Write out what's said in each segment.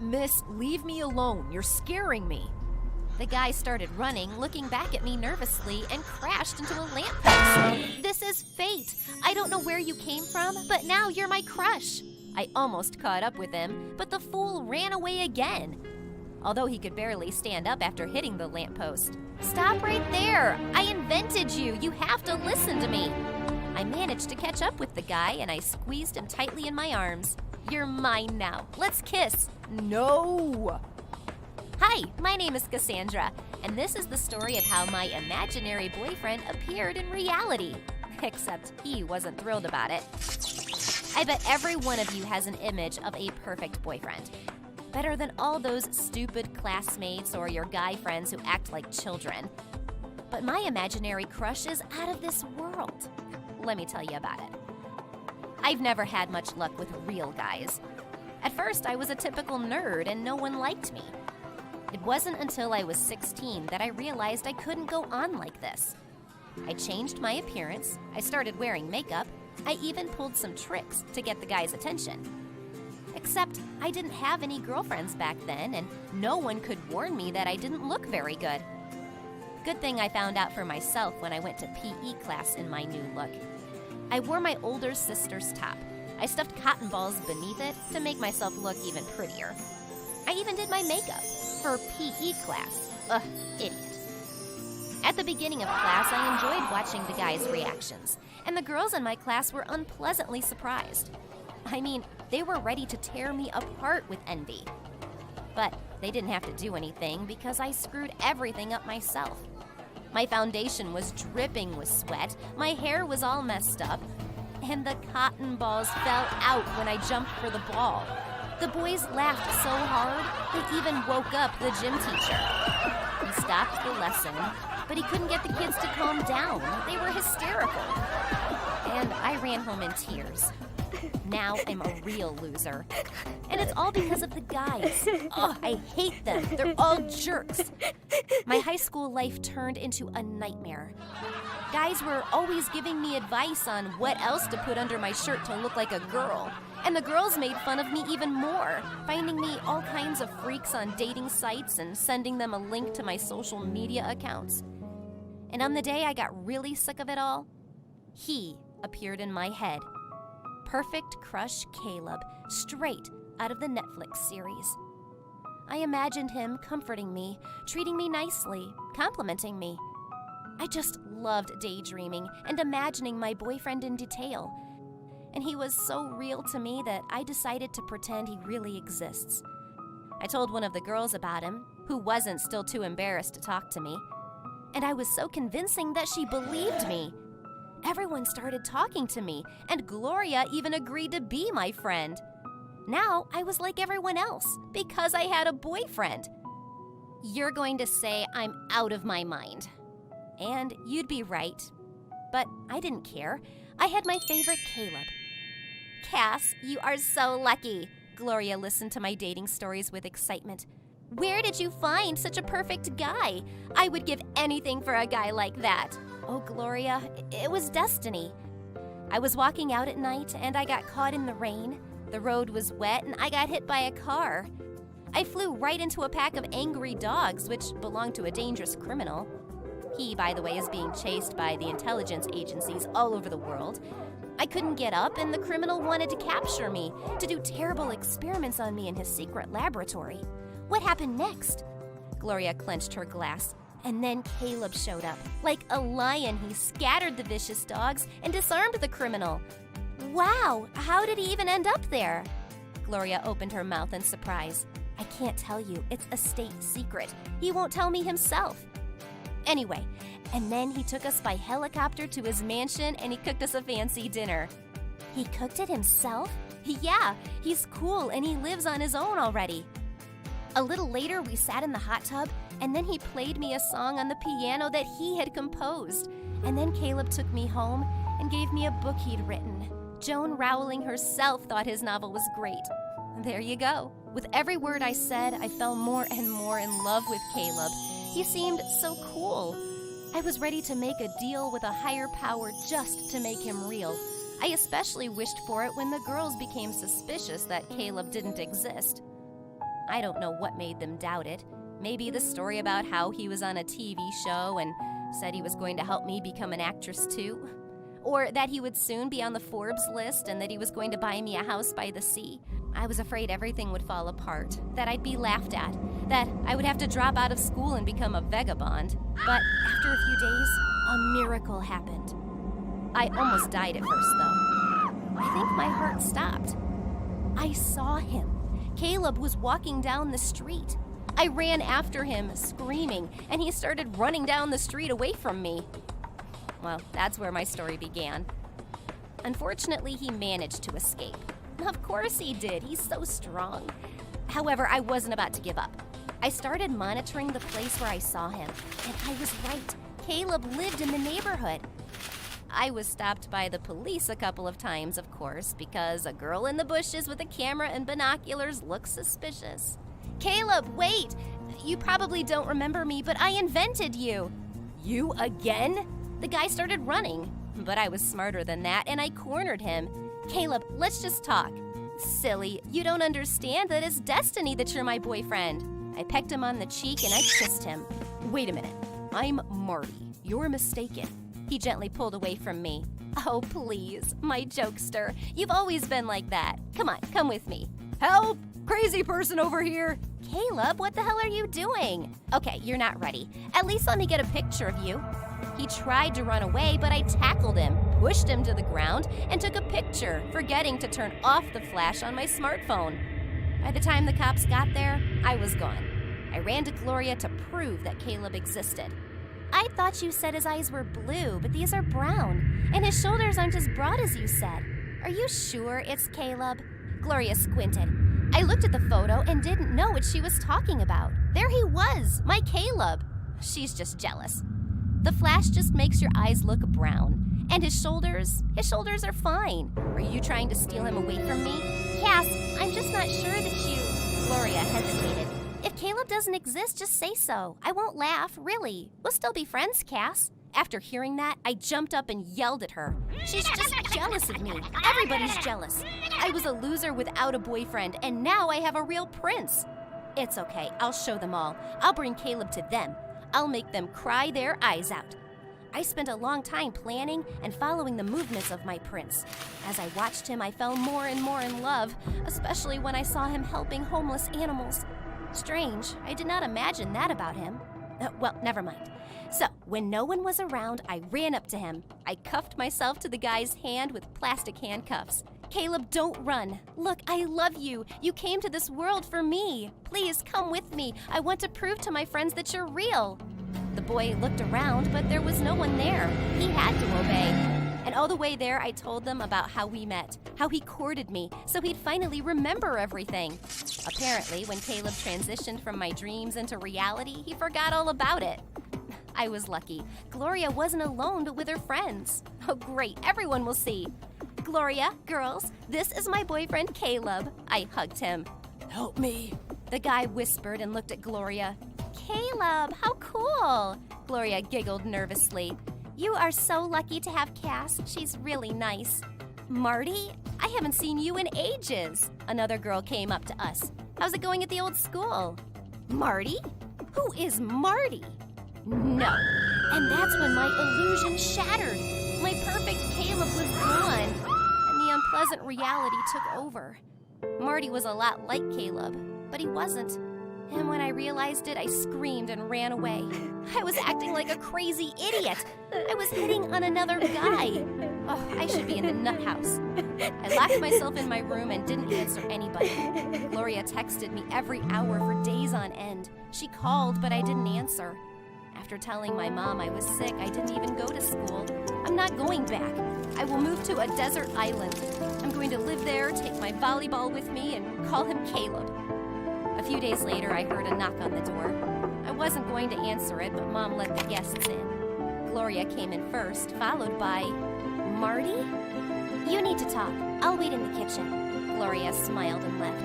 Miss, leave me alone. You're scaring me. The guy started running, looking back at me nervously, and crashed into a lamppost. This is fate. I don't know where you came from, but now you're my crush. I almost caught up with him, but the fool ran away again. Although he could barely stand up after hitting the lamppost. Stop right there! I invented you! You have to listen to me! I managed to catch up with the guy, and I squeezed him tightly in my arms. You're mine now. Let's kiss. No! Hi, my name is Cassandra, and this is the story of how my imaginary boyfriend appeared in reality. Except he wasn't thrilled about it. I bet every one of you has an image of a perfect boyfriend. Better than all those stupid classmates or your guy friends who act like children. But my imaginary crush is out of this world. Let me tell you about it. I've never had much luck with real guys. At first, I was a typical nerd and no one liked me. It wasn't until I was 16 that I realized I couldn't go on like this. I changed my appearance, I started wearing makeup, I even pulled some tricks to get the guy's attention. Except I didn't have any girlfriends back then, and no one could warn me that I didn't look very good. Good thing I found out for myself when I went to PE class in my new look. I wore my older sister's top. I stuffed cotton balls beneath it to make myself look even prettier. I even did my makeup for PE class. Ugh, idiot. At the beginning of class, I enjoyed watching the guys' reactions, and the girls in my class were unpleasantly surprised. I mean, they were ready to tear me apart with envy. But they didn't have to do anything because I screwed everything up myself. My foundation was dripping with sweat, my hair was all messed up, and the cotton balls fell out when I jumped for the ball. The boys laughed so hard, they even woke up the gym teacher. He stopped the lesson, but he couldn't get the kids to calm down. They were hysterical. And I ran home in tears. Now I'm a real loser. And it's all because of the guys. Ugh, I hate them. They're all jerks. My high school life turned into a nightmare. Guys were always giving me advice on what else to put under my shirt to look like a girl. And the girls made fun of me even more, finding me all kinds of freaks on dating sites and sending them a link to my social media accounts. And on the day I got really sick of it all, he appeared in my head. Perfect Crush Caleb, straight out of the Netflix series. I imagined him comforting me, treating me nicely, complimenting me. I just loved daydreaming and imagining my boyfriend in detail. And he was so real to me that I decided to pretend he really exists. I told one of the girls about him, who wasn't still too embarrassed to talk to me. And I was so convincing that she believed me. Everyone started talking to me, and Gloria even agreed to be my friend. Now I was like everyone else, because I had a boyfriend. You're going to say I'm out of my mind. And you'd be right. But I didn't care. I had my favorite Caleb. Cass, you are so lucky. Gloria listened to my dating stories with excitement. Where did you find such a perfect guy? I would give anything for a guy like that. Oh, Gloria, it was destiny. I was walking out at night and I got caught in the rain. The road was wet and I got hit by a car. I flew right into a pack of angry dogs, which belonged to a dangerous criminal. He, by the way, is being chased by the intelligence agencies all over the world. I couldn't get up, and the criminal wanted to capture me, to do terrible experiments on me in his secret laboratory. What happened next? Gloria clenched her glass, and then Caleb showed up. Like a lion, he scattered the vicious dogs and disarmed the criminal. Wow, how did he even end up there? Gloria opened her mouth in surprise. I can't tell you, it's a state secret. He won't tell me himself. Anyway, and then he took us by helicopter to his mansion and he cooked us a fancy dinner. He cooked it himself? Yeah, he's cool and he lives on his own already. A little later, we sat in the hot tub and then he played me a song on the piano that he had composed. And then Caleb took me home and gave me a book he'd written. Joan Rowling herself thought his novel was great. There you go. With every word I said, I fell more and more in love with Caleb. He seemed so cool. I was ready to make a deal with a higher power just to make him real. I especially wished for it when the girls became suspicious that Caleb didn't exist. I don't know what made them doubt it. Maybe the story about how he was on a TV show and said he was going to help me become an actress too. Or that he would soon be on the Forbes list and that he was going to buy me a house by the sea. I was afraid everything would fall apart, that I'd be laughed at, that I would have to drop out of school and become a vagabond. But after a few days, a miracle happened. I almost died at first, though. I think my heart stopped. I saw him. Caleb was walking down the street. I ran after him, screaming, and he started running down the street away from me. Well, that's where my story began. Unfortunately, he managed to escape. Of course he did. He's so strong. However, I wasn't about to give up. I started monitoring the place where I saw him, and I was right. Caleb lived in the neighborhood. I was stopped by the police a couple of times, of course, because a girl in the bushes with a camera and binoculars looks suspicious. Caleb, wait! You probably don't remember me, but I invented you. You again? The guy started running, but I was smarter than that, and I cornered him. Caleb, let's just talk. Silly, you don't understand that it's destiny that you're my boyfriend. I pecked him on the cheek and I kissed him. Wait a minute, I'm Marty. You're mistaken. He gently pulled away from me. Oh, please, my jokester. You've always been like that. Come on, come with me. Help! Crazy person over here! Caleb, what the hell are you doing? Okay, you're not ready. At least let me get a picture of you. He tried to run away, but I tackled him, pushed him to the ground, and took a picture, forgetting to turn off the flash on my smartphone. By the time the cops got there, I was gone. I ran to Gloria to prove that Caleb existed. I thought you said his eyes were blue, but these are brown, and his shoulders aren't as broad as you said. Are you sure it's Caleb? Gloria squinted. I looked at the photo and didn't know what she was talking about. There he was, my Caleb. She's just jealous. The flash just makes your eyes look brown. And his shoulders are fine. Are you trying to steal him away from me? Cass, I'm just not sure that you... Gloria hesitated. If Caleb doesn't exist, just say so. I won't laugh, really. We'll still be friends, Cass. After hearing that, I jumped up and yelled at her. She's just jealous of me. Everybody's jealous. I was a loser without a boyfriend, and now I have a real prince. It's okay, I'll show them all. I'll bring Caleb to them. I'll make them cry their eyes out. I spent a long time planning and following the movements of my prince. As I watched him, I fell more and more in love, especially when I saw him helping homeless animals. Strange, I did not imagine that about him. Well, never mind. So, when no one was around, I ran up to him. I cuffed myself to the guy's hand with plastic handcuffs. Caleb, don't run. Look, I love you. You came to this world for me. Please come with me. I want to prove to my friends that you're real. The boy looked around, but there was no one there. He had to obey. And all the way there, I told them about how we met, how he courted me, so he'd finally remember everything. Apparently, when Caleb transitioned from my dreams into reality, he forgot all about it. I was lucky. Gloria wasn't alone, but with her friends. Oh, great. Everyone will see. Gloria, girls, this is my boyfriend, Caleb. I hugged him. Help me. The guy whispered and looked at Gloria. Caleb, how cool. Gloria giggled nervously. You are so lucky to have Cass. She's really nice. Marty, I haven't seen you in ages. Another girl came up to us. How's it going at the old school? Marty? Who is Marty? No. And that's when my illusion shattered. My perfect Caleb was gone, and the unpleasant reality took over. Marty was a lot like Caleb, but he wasn't. And when I realized it, I screamed and ran away. I was acting like a crazy idiot. I was hitting on another guy. Oh, I should be in the nut house. I locked myself in my room and didn't answer anybody. Gloria texted me every hour for days on end. She called, but I didn't answer. After telling my mom I was sick, I didn't even go to school. I'm not going back. I will move to a desert island. I'm going to live there, take my volleyball with me, and call him Caleb. A few days later, I heard a knock on the door. I wasn't going to answer it, but Mom let the guests in. Gloria came in first, followed by... Marty? You need to talk. I'll wait in the kitchen. Gloria smiled and left.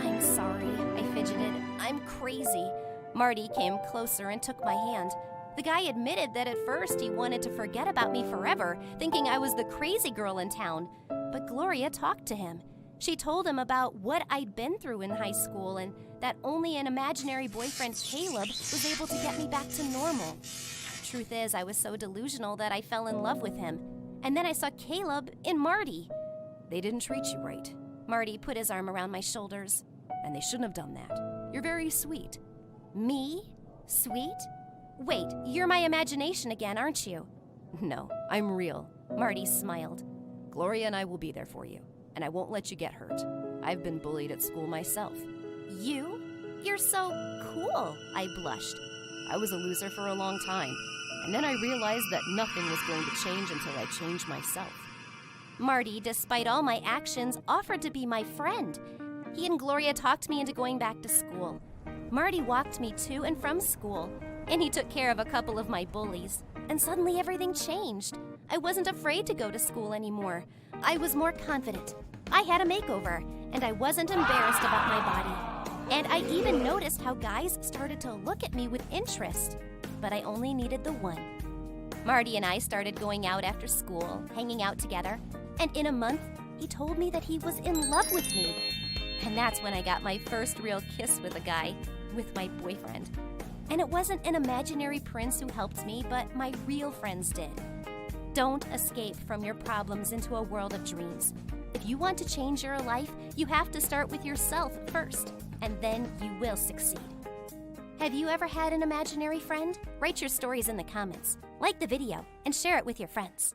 I'm sorry, I fidgeted. I'm crazy. Marty came closer and took my hand. The guy admitted that at first he wanted to forget about me forever, thinking I was the crazy girl in town. But Gloria talked to him. She told him about what I'd been through in high school and that only an imaginary boyfriend, Caleb, was able to get me back to normal. Truth is, I was so delusional that I fell in love with him. And then I saw Caleb in Marty. They didn't treat you right. Marty put his arm around my shoulders. And they shouldn't have done that. You're very sweet. Me? Sweet? Wait, you're my imagination again, aren't you? No, I'm real. Marty smiled. Gloria and I will be there for you, and I won't let you get hurt. I've been bullied at school myself. You? You're so cool, I blushed. I was a loser for a long time, and then I realized that nothing was going to change until I changed myself. Marty, despite all my actions, offered to be my friend. He and Gloria talked me into going back to school. Marty walked me to and from school, and he took care of a couple of my bullies. And suddenly everything changed. I wasn't afraid to go to school anymore. I was more confident. I had a makeover, and I wasn't embarrassed about my body. And I even noticed how guys started to look at me with interest. But I only needed the one. Marty and I started going out after school, hanging out together, and in a month, he told me that he was in love with me. And that's when I got my first real kiss with a guy, with my boyfriend. And it wasn't an imaginary prince who helped me, but my real friends did. Don't escape from your problems into a world of dreams. If you want to change your life, you have to start with yourself first, and then you will succeed. Have you ever had an imaginary friend? Write your stories in the comments, like the video, and share it with your friends.